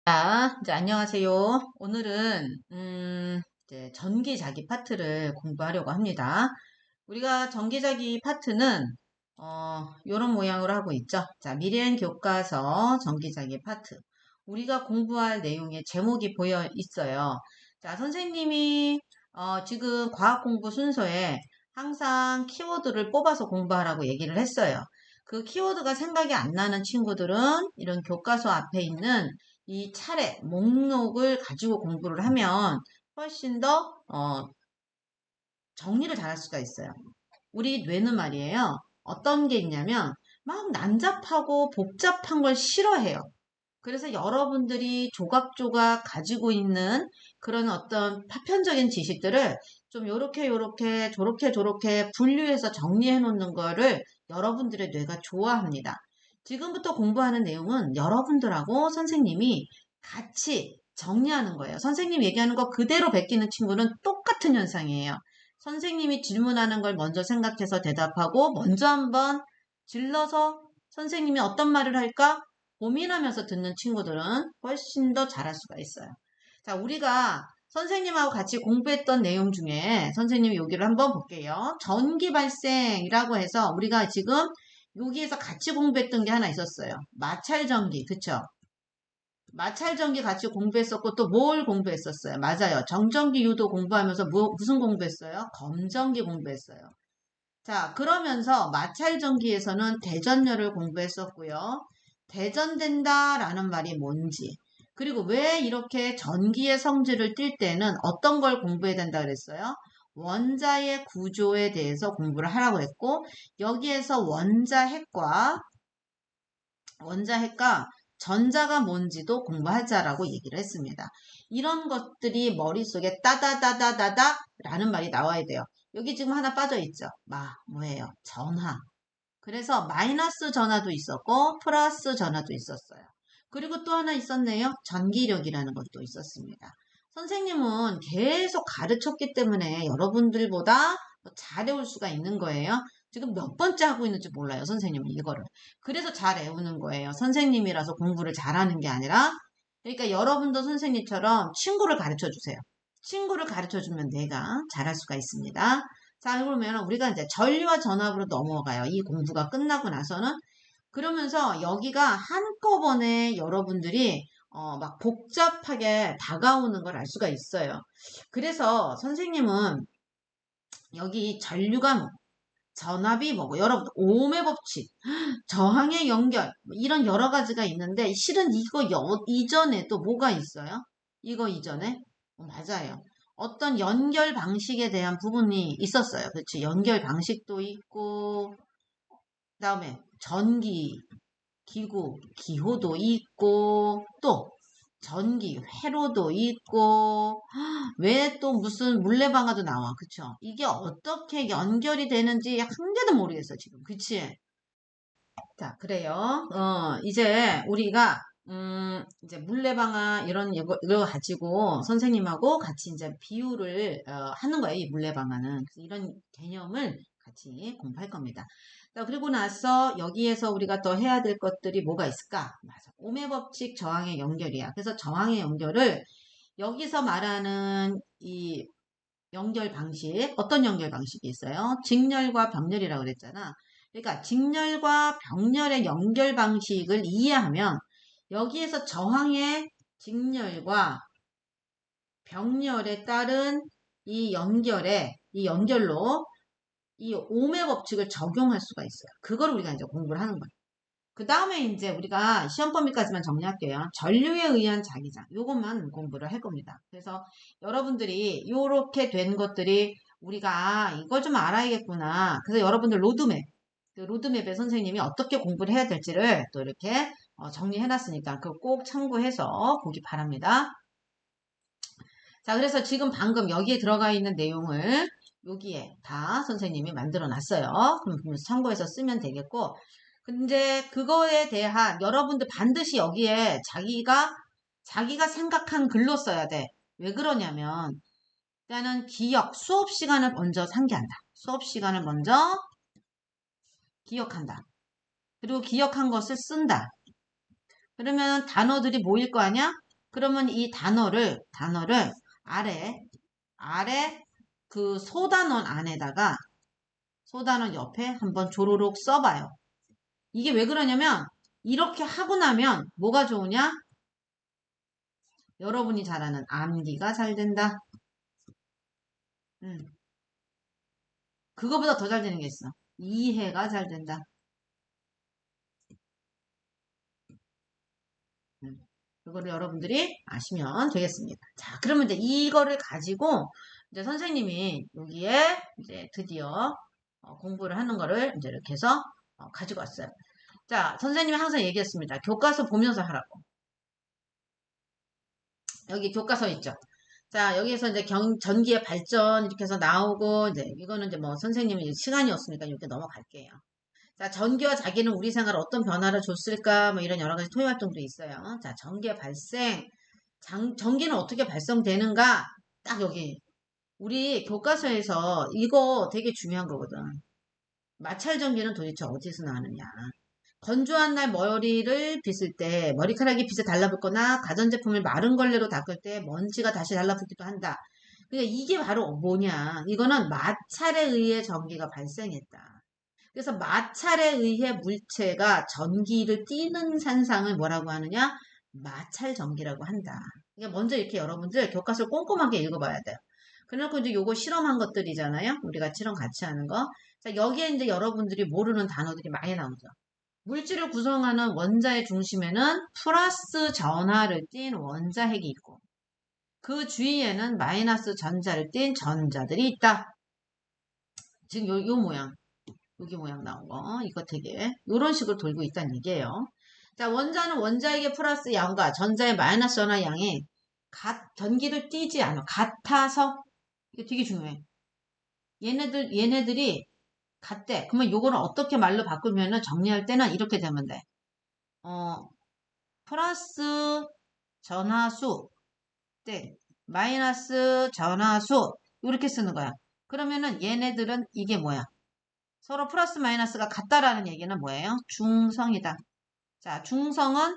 자, 이제 안녕하세요. 오늘은 이제 전기자기 파트를 공부하려고 합니다. 우리가 전기자기 파트는 요런 모양으로 하고 있죠. 자, 미래엔 교과서 전기자기 파트. 우리가 공부할 내용의 제목이 보여 있어요. 자, 선생님이 지금 과학 공부 순서에 항상 키워드를 뽑아서 공부하라고 얘기를 했어요. 그 키워드가 생각이 안 나는 친구들은 이런 교과서 앞에 있는 이 차례, 목록을 가지고 공부를 하면 훨씬 더 정리를 잘할 수가 있어요. 우리 뇌는 말이에요. 어떤 게 있냐면 막 난잡하고 복잡한 걸 싫어해요. 그래서 여러분들이 조각조각 가지고 있는 그런 어떤 파편적인 지식들을 좀 요렇게 저렇게 분류해서 정리해 놓는 거를 여러분들의 뇌가 좋아합니다. 지금부터 공부하는 내용은 여러분들하고 선생님이 같이 정리하는 거예요. 선생님 얘기하는 거 그대로 베끼는 친구는 똑같은 현상이에요. 선생님이 질문하는 걸 먼저 생각해서 대답하고 먼저 한번 질러서 선생님이 어떤 말을 할까 고민하면서 듣는 친구들은 훨씬 더 잘할 수가 있어요. 자, 우리가 선생님하고 같이 공부했던 내용 중에 선생님이 여기를 한번 볼게요. 전기 발생이라고 해서 우리가 지금 여기에서 같이 공부했던 게 하나 있었어요. 마찰전기, 그쵸? 마찰전기 같이 공부했었고 또 뭘 공부했었어요? 맞아요. 정전기 유도 공부하면서 무슨 공부했어요? 검전기 공부했어요. 자, 그러면서 마찰전기에서는 대전열을 공부했었고요. 대전된다라는 말이 뭔지, 그리고 왜 이렇게 전기의 성질을 띌 때는 어떤 걸 공부해야 된다 그랬어요? 원자의 구조에 대해서 공부를 하라고 했고, 여기에서 원자핵과 전자가 뭔지도 공부하자라고 얘기를 했습니다. 이런 것들이 머릿속에 따다다다다다 라는 말이 나와야 돼요. 여기 지금 하나 빠져있죠. 뭐예요? 전하. 그래서 마이너스 전하도 있었고 플러스 전하도 있었어요. 그리고 또 하나 있었네요. 전기력이라는 것도 있었습니다. 선생님은 계속 가르쳤기 때문에 여러분들보다 더 잘 외울 수가 있는 거예요. 지금 몇 번째 하고 있는지 몰라요. 선생님은 이거를. 그래서 잘 외우는 거예요. 선생님이라서 공부를 잘하는 게 아니라. 그러니까 여러분도 선생님처럼 친구를 가르쳐 주세요. 친구를 가르쳐 주면 내가 잘할 수가 있습니다. 자, 그러면 우리가 이제 전류와 전압으로 넘어가요. 이 공부가 끝나고 나서는. 그러면서 여기가 한꺼번에 여러분들이 막 복잡하게 다가오는 걸 알 수가 있어요. 그래서 선생님은 여기 전류가 뭐, 전압이 뭐고, 여러분, 오음의 법칙, 저항의 연결, 뭐 이런 여러 가지가 있는데, 실은 이거 이전에 또 뭐가 있어요? 이거 이전에? 맞아요. 어떤 연결 방식에 대한 부분이 있었어요. 그렇지? 연결 방식도 있고, 그 다음에 전기, 기구, 기호도 있고, 또 전기, 회로도 있고, 왜 또 무슨 물레방아도 나와. 그쵸? 이게 어떻게 연결이 되는지 한 개도 모르겠어, 지금. 그치? 자, 그래요. 이제 우리가, 이제 물레방아 이거 가지고 선생님하고 같이 이제 비유를, 하는 거예요, 이 물레방아는. 그래서 이런 개념을 같이 공부할 겁니다. 자, 그리고 나서 여기에서 우리가 더 해야 될 것들이 뭐가 있을까? 맞아. 오매 법칙 저항의 연결이야. 그래서 저항의 연결을 여기서 말하는 이 연결 방식, 어떤 연결 방식이 있어요? 직렬과 병렬이라고 그랬잖아. 그러니까 직렬과 병렬의 연결 방식을 이해하면 여기에서 저항의 직렬과 병렬에 따른 이 연결로 이 오매 법칙을 적용할 수가 있어요. 그걸 우리가 이제 공부를 하는 거예요. 그 다음에 이제 우리가 시험 범위까지만 정리할게요. 전류에 의한 자기장. 요것만 공부를 할 겁니다. 그래서 여러분들이 요렇게 된 것들이 우리가 이걸 좀 알아야겠구나. 그래서 여러분들 로드맵. 그 로드맵에 선생님이 어떻게 공부를 해야 될지를 또 이렇게 정리해 놨으니까 그거 꼭 참고해서 보기 바랍니다. 자, 그래서 지금 방금 여기에 들어가 있는 내용을 여기에 다 선생님이 만들어 놨어요. 그럼 참고해서 쓰면 되겠고, 근데 그거에 대한 여러분들 반드시 여기에 자기가 생각한 글로 써야 돼. 왜 그러냐면, 일단은 기억, 수업 시간을 먼저 상기한다. 수업 시간을 먼저 기억한다. 그리고 기억한 것을 쓴다. 그러면 단어들이 모일 거 아니야? 그러면 이 단어를 아래 그 소단원 안에다가 소단원 옆에 한번 조로록 써봐요. 이게 왜 그러냐면 이렇게 하고 나면 뭐가 좋으냐? 여러분이 잘 아는 암기가 잘 된다. 그거보다 더 잘 되는 게 있어. 이해가 잘 된다. 그거를 여러분들이 아시면 되겠습니다. 자, 그러면 이제 이거를 가지고 이제 선생님이 여기에 이제 드디어 공부를 하는 거를 이제 이렇게 해서 가지고 왔어요. 자, 선생님이 항상 얘기했습니다. 교과서 보면서 하라고. 여기 교과서 있죠. 자, 여기에서 이제 전기의 발전 이렇게 해서 나오고 이제 이거는 이제 뭐 선생님이 시간이 없으니까 이렇게 넘어갈게요. 자, 전기와 자기는 우리 생활에 어떤 변화를 줬을까 뭐 이런 여러 가지 토의 활동도 있어요. 자, 전기의 발생, 전기는 어떻게 발생되는가? 딱 여기 우리 교과서에서 이거 되게 중요한 거거든. 마찰 전기는 도대체 어디서 나느냐? 건조한 날 머리를 빗을 때 머리카락이 빗에 달라붙거나 가전제품을 마른 걸레로 닦을 때 먼지가 다시 달라붙기도 한다. 그러니까 이게 바로 뭐냐? 이거는 마찰에 의해 전기가 발생했다. 그래서 마찰에 의해 물체가 전기를 띠는 현상을 뭐라고 하느냐? 마찰 전기라고 한다. 그러니까 먼저 이렇게 여러분들 교과서를 꼼꼼하게 읽어봐야 돼요. 그래놓고 이제 요거 실험한 것들이잖아요. 우리가 실험 같이 하는 거. 자, 여기에 이제 여러분들이 모르는 단어들이 많이 나오죠. 물질을 구성하는 원자의 중심에는 플러스 전하를 띤 원자핵이 있고 그 주위에는 마이너스 전자를 띤 전자들이 있다. 지금 요 모양, 여기 모양 나온 거 이거 되게 이런 식으로 돌고 있다는 얘기예요. 자, 원자는 원자핵의 플러스 양과 전자의 마이너스 전하 양이 전기를 띠지 않아. 같아서 이게 되게 중요해. 얘네들이 같대. 그러면 요거는 어떻게 말로 바꾸면은 정리할 때는 이렇게 되면 돼. 플러스 전하수 땡 마이너스 전하수 이렇게 쓰는 거야. 그러면은 얘네들은 이게 뭐야? 서로 플러스 마이너스가 같다라는 얘기는 뭐예요? 중성이다. 자, 중성은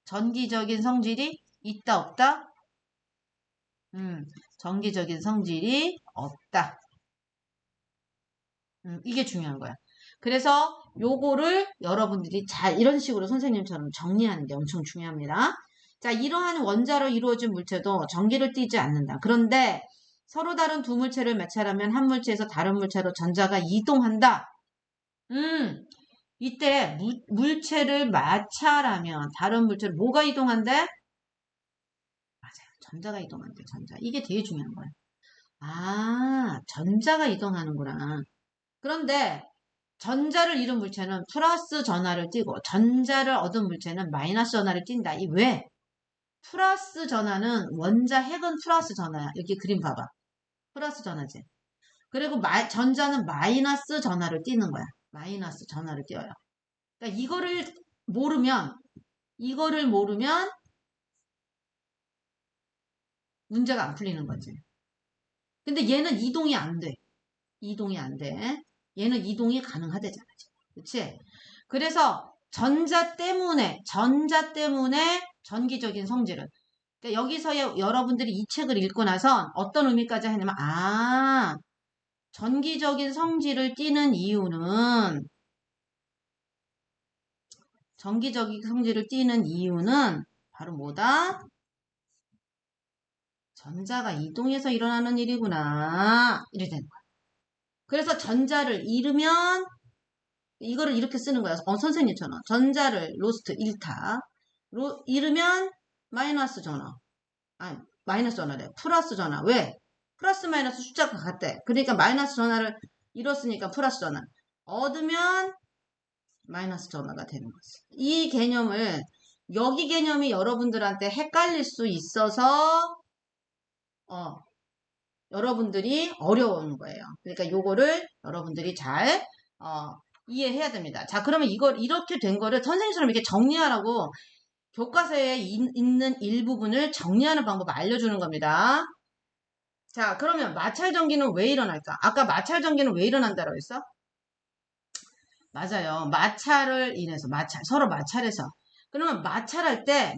전기적인 성질이 있다 없다? 전기적인 성질이 없다. 이게 중요한 거야. 그래서 요거를 여러분들이 잘 이런 식으로 선생님처럼 정리하는 게 엄청 중요합니다. 자, 이러한 원자로 이루어진 물체도 전기를 띠지 않는다. 그런데 서로 다른 두 물체를 마찰하면 한 물체에서 다른 물체로 전자가 이동한다. 이때 물체를 마찰하면 다른 물체로 뭐가 이동한대? 맞아요. 전자가 이동한대. 전자. 이게 되게 중요한 거예요. 아, 전자가 이동하는구나. 그런데 전자를 잃은 물체는 플러스 전하를 띠고 전자를 얻은 물체는 마이너스 전하를 띈다. 이 왜? 플러스 전하는 원자 핵은 플러스 전하야. 여기 그림 봐봐. 플러스 전하지. 그리고 전자는 마이너스 전하를 띠는 거야. 마이너스 전하를 띄어요. 그러니까 이거를 모르면 문제가 안 풀리는 거지. 근데 얘는 이동이 안 돼. 이동이 안 돼. 얘는 이동이 가능하대잖아. 그치? 그래서 전자 때문에 전기적인 성질은 그러니까 여기서 여러분들이 이 책을 읽고 나서 어떤 의미까지 하냐면 전기적인 성질을 띠는 이유는 바로 뭐다? 전자가 이동해서 일어나는 일이구나. 이렇게 되는 거야. 그래서 전자를 잃으면 이거를 이렇게 쓰는 거야. 선생님처럼 전자를 로스트 잃다. 잃으면 마이너스 전화. 아니 마이너스 전화래. 플러스 전화. 왜? 플러스 마이너스 숫자가 같대. 그러니까 마이너스 전화를 잃었으니까 플러스 전화. 얻으면 마이너스 전화가 되는 거지. 이 개념을 여기 개념이 여러분들한테 헷갈릴 수 있어서 여러분들이 어려운 거예요. 그러니까 요거를 여러분들이 잘 이해해야 됩니다. 자, 그러면 이걸 이렇게 된 거를 선생님처럼 이렇게 정리하라고 교과서에 있는 일부분을 정리하는 방법을 알려주는 겁니다. 자, 그러면 마찰 전기는 왜 일어날까? 아까 마찰 전기는 왜 일어난다고 했어? 맞아요. 마찰을 인해서 서로 마찰해서. 그러면 마찰할 때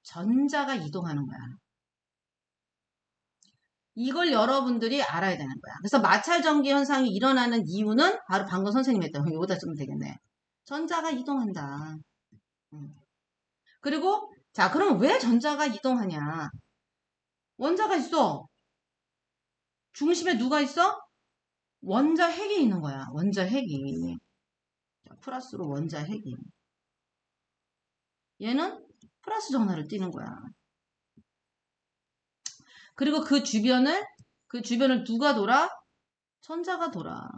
전자가 이동하는 거야. 이걸 여러분들이 알아야 되는 거야. 그래서 마찰 전기 현상이 일어나는 이유는 바로 방금 선생님이 했던 여기다 쓰면 되겠네. 전자가 이동한다. 그리고 자, 그럼 왜 전자가 이동하냐? 원자가 있어. 중심에 누가 있어? 원자 핵이 있는 거야. 원자 핵이. 자, 플러스로 원자 핵이. 얘는 플러스 전하를 띠는 거야. 그리고 그 주변을 누가 돌아? 전자가 돌아.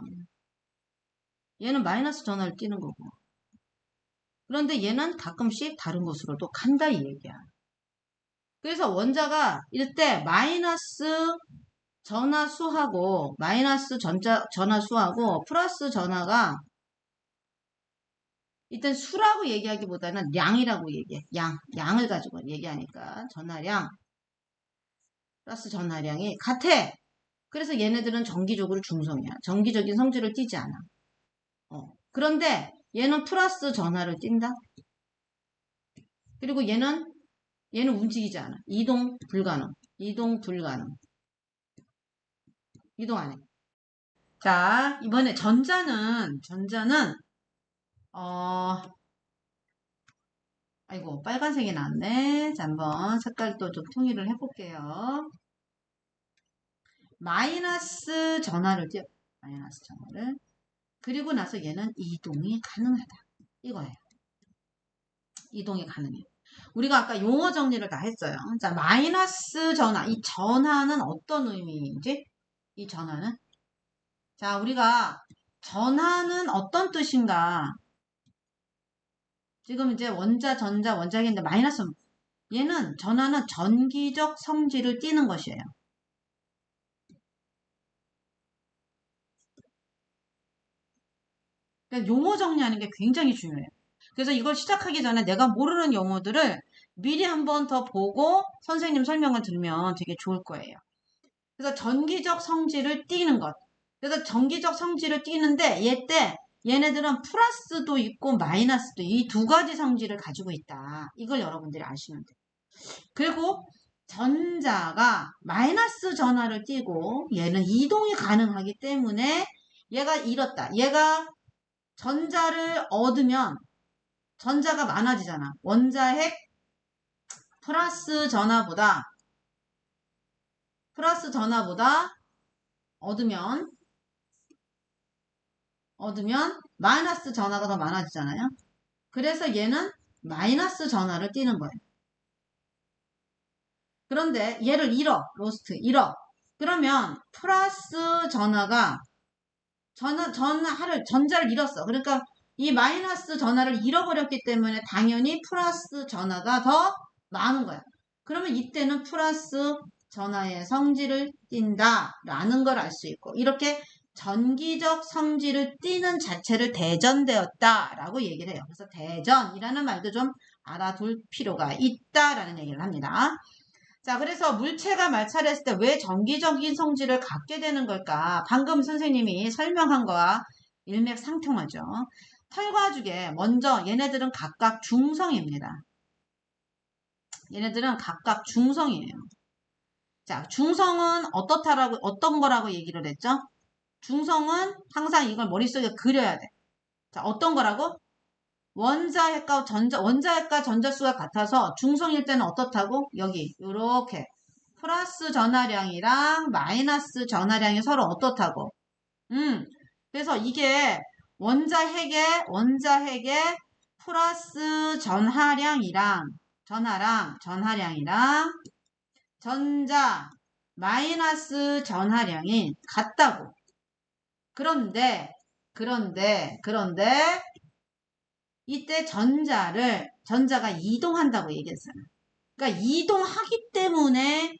얘는 마이너스 전하를 띠는 거고. 그런데 얘는 가끔씩 다른 곳으로도 간다 이 얘기야. 그래서 원자가 이럴 때 마이너스 전하수하고 마이너스 전하수하고 플러스 전하가 일단 수라고 얘기하기보다는 양이라고 얘기해. 양을 가지고 얘기하니까 전하량 플러스 전하량이 같아. 그래서 얘네들은 정기적으로 중성이야. 정기적인 성질을 띠지 않아. 그런데 얘는 플러스 전하를 띈다. 그리고 얘는 움직이지 않아. 이동 불가능. 이동 안 해. 자, 이번에 전자는 아이고 빨간색이 나왔네. 자, 한번 색깔도 좀 통일을 해볼게요. 마이너스 전하를 띄워. 마이너스 전하를. 그리고 나서 얘는 이동이 가능하다. 이거예요. 이동이 가능해. 우리가 아까 용어 정리를 다 했어요. 자, 마이너스 전하. 이 전하는 어떤 의미인지? 이 전하는? 자, 우리가 전하는 어떤 뜻인가? 지금 이제 원자, 전자, 원자핵인데 마이너스. 얘는 전하는 전기적 성질을 띠는 것이에요. 그러니까 용어 정리하는 게 굉장히 중요해요. 그래서 이걸 시작하기 전에 내가 모르는 용어들을 미리 한번 더 보고 선생님 설명을 들으면 되게 좋을 거예요. 그래서 전기적 성질을 띠는 것. 그래서 전기적 성질을 띠는데 얘네들은 플러스도 있고 마이너스도 이 두 가지 성질을 가지고 있다. 이걸 여러분들이 아시면 돼요. 그리고 전자가 마이너스 전하를 띠고 얘는 이동이 가능하기 때문에 얘가 이렇다. 얘가 전자를 얻으면 전자가 많아지잖아. 원자핵 플러스 전하보다 얻으면 마이너스 전하가 더 많아지잖아요. 그래서 얘는 마이너스 전하를 띠는 거예요. 그런데 얘를 잃어. 그러면 플러스 전자를 잃었어. 그러니까 이 마이너스 전하를 잃어버렸기 때문에 당연히 플러스 전하가 더 많은 거야. 그러면 이때는 플러스 전하의 성질을 띈다라는 걸 알 수 있고 이렇게 전기적 성질을 띠는 자체를 대전되었다라고 얘기를 해요. 그래서 대전이라는 말도 좀 알아둘 필요가 있다라는 얘기를 합니다. 자, 그래서 물체가 마찰했을 때 왜 전기적인 성질을 갖게 되는 걸까? 방금 선생님이 설명한 거와 일맥상통하죠. 털과죽에 먼저 얘네들은 각각 중성입니다. 얘네들은 각각 중성이에요. 자, 중성은 어떤 거라고 얘기를 했죠? 중성은 항상 이걸 머릿속에 그려야 돼. 자, 어떤 거라고? 원자핵과 전자수가 같아서 중성일 때는 어떻다고? 여기 이렇게 플러스 전하량이랑 마이너스 전하량이 서로 어떻다고? 그래서 이게 원자핵의 플러스 전하량이랑 전자 마이너스 전하량이 같다고. 그런데 이때 전자가 이동한다고 얘기했어요. 그러니까 이동하기 때문에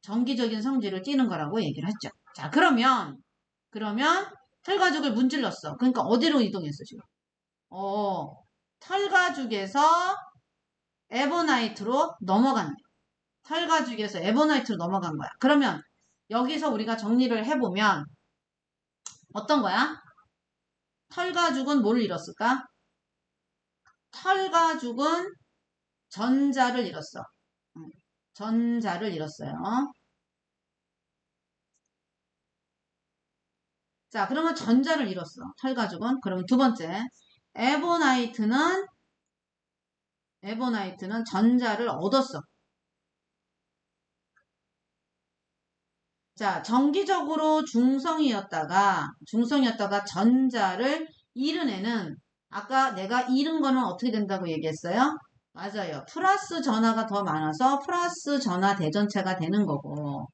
전기적인 성질을 띠는 거라고 얘기를 했죠. 자, 그러면 털가죽을 문질렀어. 그러니까 어디로 이동했어, 지금? 털가죽에서 에버나이트로 넘어간 거야. 그러면 여기서 우리가 정리를 해보면 어떤 거야? 털가죽은 뭘 잃었을까? 털가죽은 전자를 잃었어. 전자를 잃었어요. 자, 그러면 전자를 잃었어. 털가죽은. 그러면 두 번째. 에보나이트는, 에보나이트는 전자를 얻었어. 자, 정기적으로 중성이었다가 전자를 잃은 애는 아까 내가 잃은 거는 어떻게 된다고 얘기했어요? 맞아요. 플러스 전하가 더 많아서 플러스 전하 대전체가 되는 거고,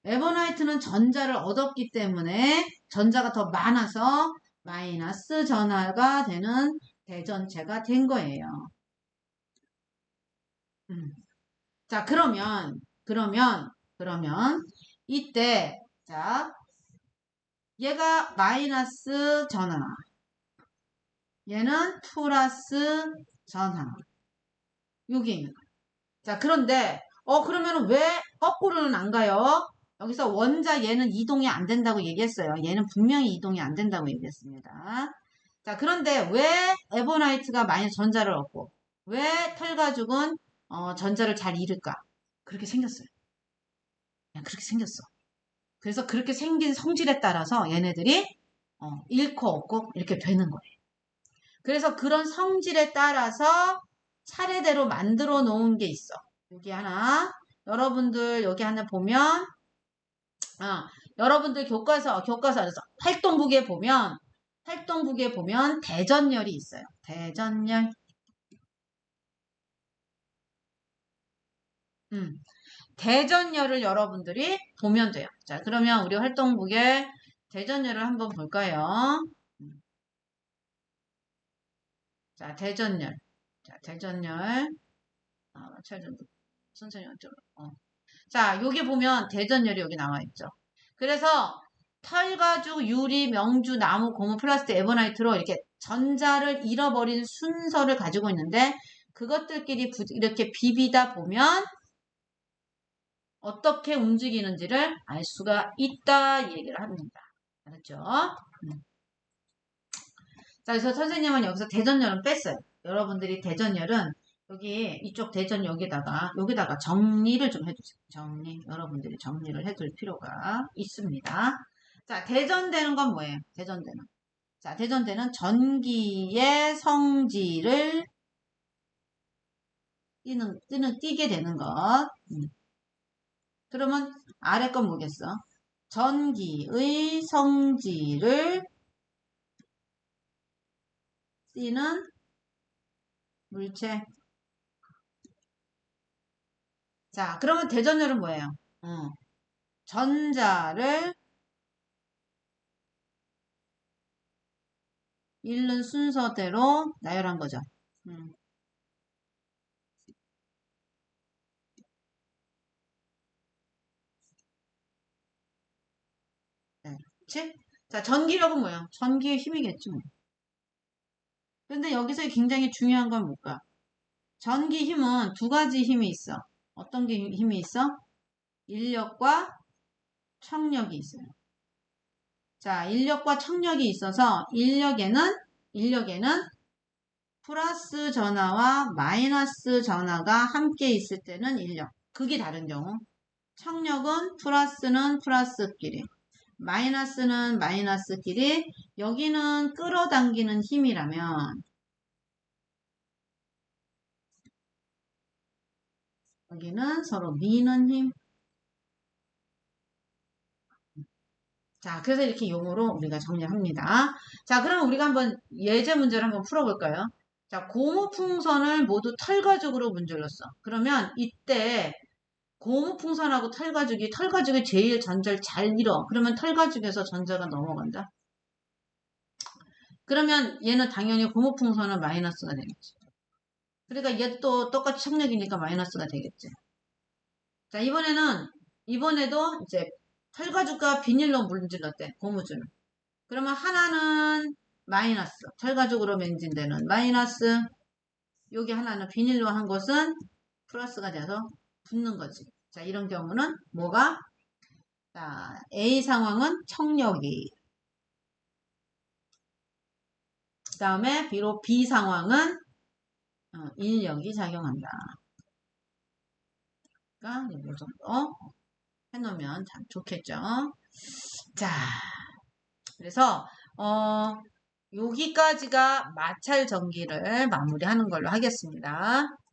에버나이트는 전자를 얻었기 때문에 전자가 더 많아서 마이너스 전하가 되는 대전체가 된 거예요. 자, 그러면 이때 자, 얘가 마이너스 전하, 얘는 플러스 전하. 여기 있는 거예요. 자, 그런데 그러면 왜 거꾸로는 안 가요? 여기서 원자 얘는 이동이 안 된다고 얘기했어요. 얘는 분명히 이동이 안 된다고 얘기했습니다. 자, 그런데 왜 에보나이트가 마이너스 전자를 얻고 왜 털가죽은 전자를 잘 잃을까? 그렇게 생겼어요. 그냥 그렇게 생겼어. 그래서 그렇게 생긴 성질에 따라서 얘네들이 잃고 얻고 이렇게 되는 거예요. 그래서 그런 성질에 따라서 차례대로 만들어 놓은 게 있어. 여기 하나, 여러분들 여기 하나 보면, 여러분들 교과서에서 활동북에 보면 대전열이 있어요. 대전열. 대전열을 여러분들이 보면 돼요. 자, 그러면 우리 활동북에 대전열을 한번 볼까요? 자, 대전열. 자, 대전열. 선생님, 자, 여기 보면 대전열이 여기 나와 있죠. 그래서 털가죽, 유리, 명주, 나무, 고무, 플라스틱, 에버나이트로 이렇게 전자를 잃어버린 순서를 가지고 있는데 그것들끼리 이렇게 비비다 보면 어떻게 움직이는지를 알 수가 있다 이 얘기를 합니다. 알았죠? 자, 그래서 선생님은 여기서 대전열은 뺐어요. 여러분들이 대전열은 여기 이쪽 대전 여기다가 정리를 좀 해주세요. 여러분들이 정리를 해둘 필요가 있습니다. 자, 대전되는 건 뭐예요? 대전되는. 자, 대전되는 전기의 성질을 띄게 되는 것. 그러면 아래 건 뭐겠어? 전기의 성질을 띄는 물체. 자, 그러면 대전열은 뭐예요? 전자를 잃는 순서대로 나열한 거죠. 네, 그치? 자, 전기력은 뭐예요? 전기의 힘이겠죠. 근데 여기서 굉장히 중요한 건 뭘까? 전기 힘은 두 가지 힘이 있어. 어떤 게 힘이 있어? 인력과 청력이 있어요. 자, 인력과 청력이 있어서 인력에는 플러스 전하와 마이너스 전하가 함께 있을 때는 인력. 극이 다른 경우. 청력은 플러스는 플러스끼리, 마이너스는 마이너스끼리, 여기는 끌어당기는 힘이라면 여기는 서로 미는 힘. 자, 그래서 이렇게 용어로 우리가 정리합니다. 자, 그럼 우리가 한번 예제 문제를 한번 풀어볼까요? 자, 고무풍선을 모두 털가죽으로 문질렀어. 그러면 이때 고무풍선하고 털가죽이 제일 전자를 잘 잃어. 그러면 털가죽에서 전자가 넘어간다. 그러면 얘는 당연히 고무풍선은 마이너스가 되겠지. 그러니까 얘도 똑같이 청력이니까 마이너스가 되겠지. 자, 이번에도 이제 털가죽과 비닐로 문질렀대, 고무줄은. 그러면 하나는 마이너스, 털가죽으로 맨진 데는 마이너스, 여기 하나는 비닐로 한 것은 플러스가 돼서 붙는 거지. 자, 이런 경우는 뭐가? 자, A 상황은 청력이. 그 다음에 비록 B 상황은 인력이 작용한다. 그러니까 이 정도 해놓으면 참 좋겠죠. 자, 그래서 여기까지가 마찰 전기를 마무리하는 걸로 하겠습니다.